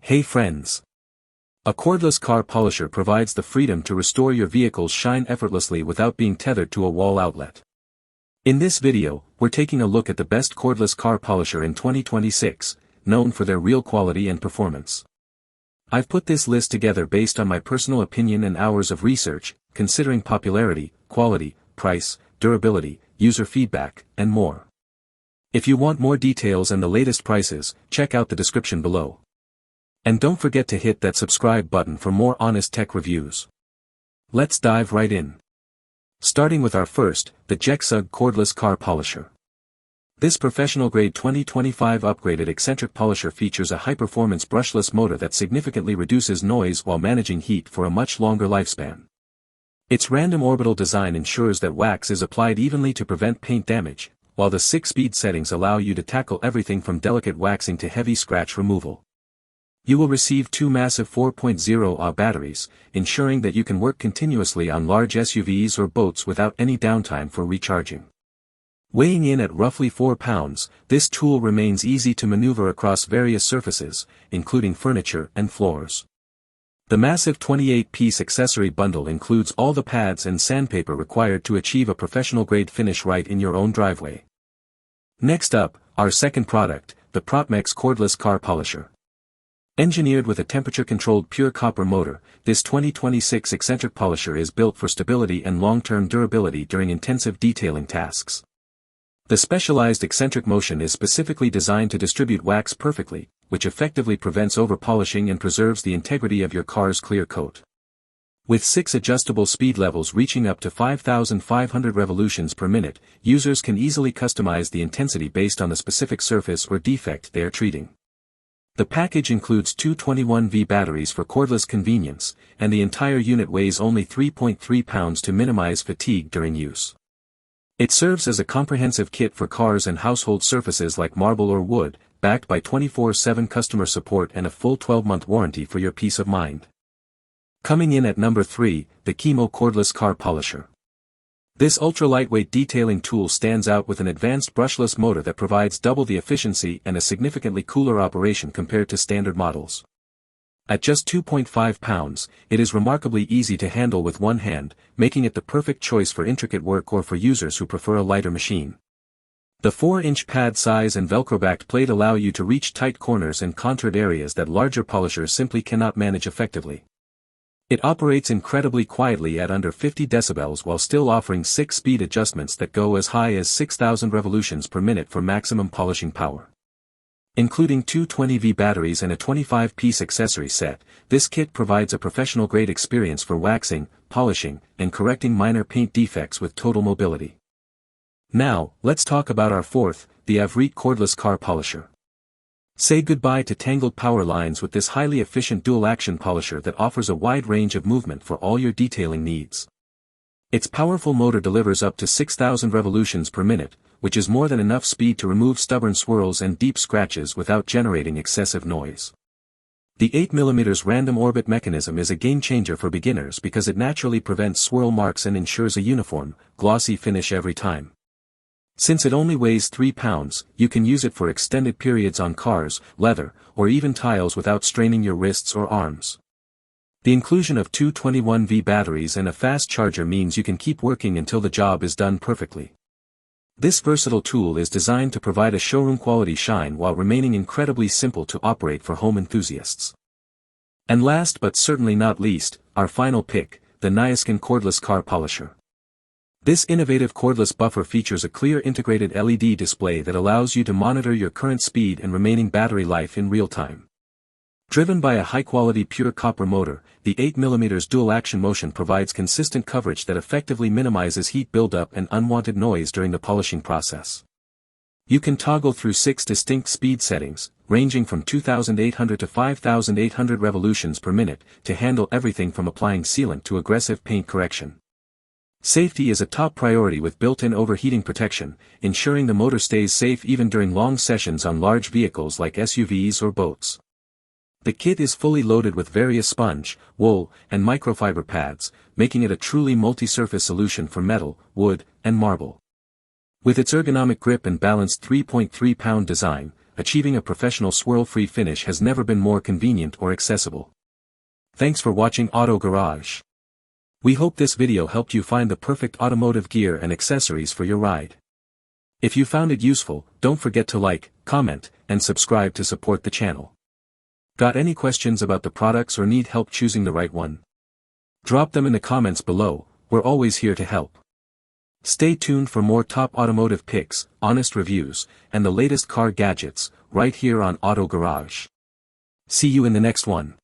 Hey friends! A cordless car polisher provides the freedom to restore your vehicle's shine effortlessly without being tethered to a wall outlet. In this video, we're taking a look at the best cordless car polisher in 2026, known for their real quality and performance. I've put this list together based on my personal opinion and hours of research, considering popularity, quality, price, durability, user feedback, and more. If you want more details and the latest prices, check out the description below. And don't forget to hit that subscribe button for more honest tech reviews. Let's dive right in. Starting with our first, the JEXUG Cordless Car Polisher. This professional-grade 2025 upgraded eccentric polisher features a high-performance brushless motor that significantly reduces noise while managing heat for a much longer lifespan. Its random orbital design ensures that wax is applied evenly to prevent paint damage, while the 6-speed settings allow you to tackle everything from delicate waxing to heavy scratch removal. You will receive two massive 4.0Ah batteries, ensuring that you can work continuously on large SUVs or boats without any downtime for recharging. Weighing in at roughly 4 pounds, this tool remains easy to maneuver across various surfaces, including furniture and floors. The massive 28-piece accessory bundle includes all the pads and sandpaper required to achieve a professional-grade finish right in your own driveway. Next up, our second product, the Protmex Cordless Car Polisher. Engineered with a temperature-controlled pure copper motor, this 2026 eccentric polisher is built for stability and long-term durability during intensive detailing tasks. The specialized eccentric motion is specifically designed to distribute wax perfectly, which effectively prevents over-polishing and preserves the integrity of your car's clear coat. With 6 adjustable speed levels reaching up to 5,500 revolutions per minute, users can easily customize the intensity based on the specific surface or defect they are treating. The package includes two 21V batteries for cordless convenience, and the entire unit weighs only 3.3 pounds to minimize fatigue during use. It serves as a comprehensive kit for cars and household surfaces like marble or wood, backed by 24/7 customer support and a full 12-month warranty for your peace of mind. Coming in at number 3, the Chemo Cordless Car Polisher. This ultra-lightweight detailing tool stands out with an advanced brushless motor that provides double the efficiency and a significantly cooler operation compared to standard models. At just 2.5 pounds, it is remarkably easy to handle with one hand, making it the perfect choice for intricate work or for users who prefer a lighter machine. The 4-inch pad size and Velcro-backed plate allow you to reach tight corners and contoured areas that larger polishers simply cannot manage effectively. It operates incredibly quietly at under 50 decibels while still offering 6-speed adjustments that go as high as 6,000 revolutions per minute for maximum polishing power. Including two 20V batteries and a 25-piece accessory set, this kit provides a professional-grade experience for waxing, polishing, and correcting minor paint defects with total mobility. Now, let's talk about our fourth, the Avreet Cordless Car Polisher. Say goodbye to tangled power lines with this highly efficient dual-action polisher that offers a wide range of movement for all your detailing needs. Its powerful motor delivers up to 6,000 revolutions per minute, which is more than enough speed to remove stubborn swirls and deep scratches without generating excessive noise. The 8mm random orbit mechanism is a game-changer for beginners because it naturally prevents swirl marks and ensures a uniform, glossy finish every time. Since it only weighs 3 pounds, you can use it for extended periods on cars, leather, or even tiles without straining your wrists or arms. The inclusion of two 21V batteries and a fast charger means you can keep working until the job is done perfectly. This versatile tool is designed to provide a showroom-quality shine while remaining incredibly simple to operate for home enthusiasts. And last but certainly not least, our final pick, the Niaskin Cordless Car Polisher. This innovative cordless buffer features a clear integrated LED display that allows you to monitor your current speed and remaining battery life in real time. Driven by a high-quality pure copper motor, the 8mm dual-action motion provides consistent coverage that effectively minimizes heat buildup and unwanted noise during the polishing process. You can toggle through 6 distinct speed settings, ranging from 2,800 to 5,800 revolutions per minute, to handle everything from applying sealant to aggressive paint correction. Safety is a top priority with built-in overheating protection, ensuring the motor stays safe even during long sessions on large vehicles like SUVs or boats. The kit is fully loaded with various sponge, wool, and microfiber pads, making it a truly multi-surface solution for metal, wood, and marble. With its ergonomic grip and balanced 3.3-pound design, achieving a professional swirl-free finish has never been more convenient or accessible. Thanks for watching Auto Garage. We hope this video helped you find the perfect automotive gear and accessories for your ride. If you found it useful, don't forget to like, comment, and subscribe to support the channel. Got any questions about the products or need help choosing the right one? Drop them in the comments below, we're always here to help. Stay tuned for more top automotive picks, honest reviews, and the latest car gadgets, right here on Auto Garage. See you in the next one.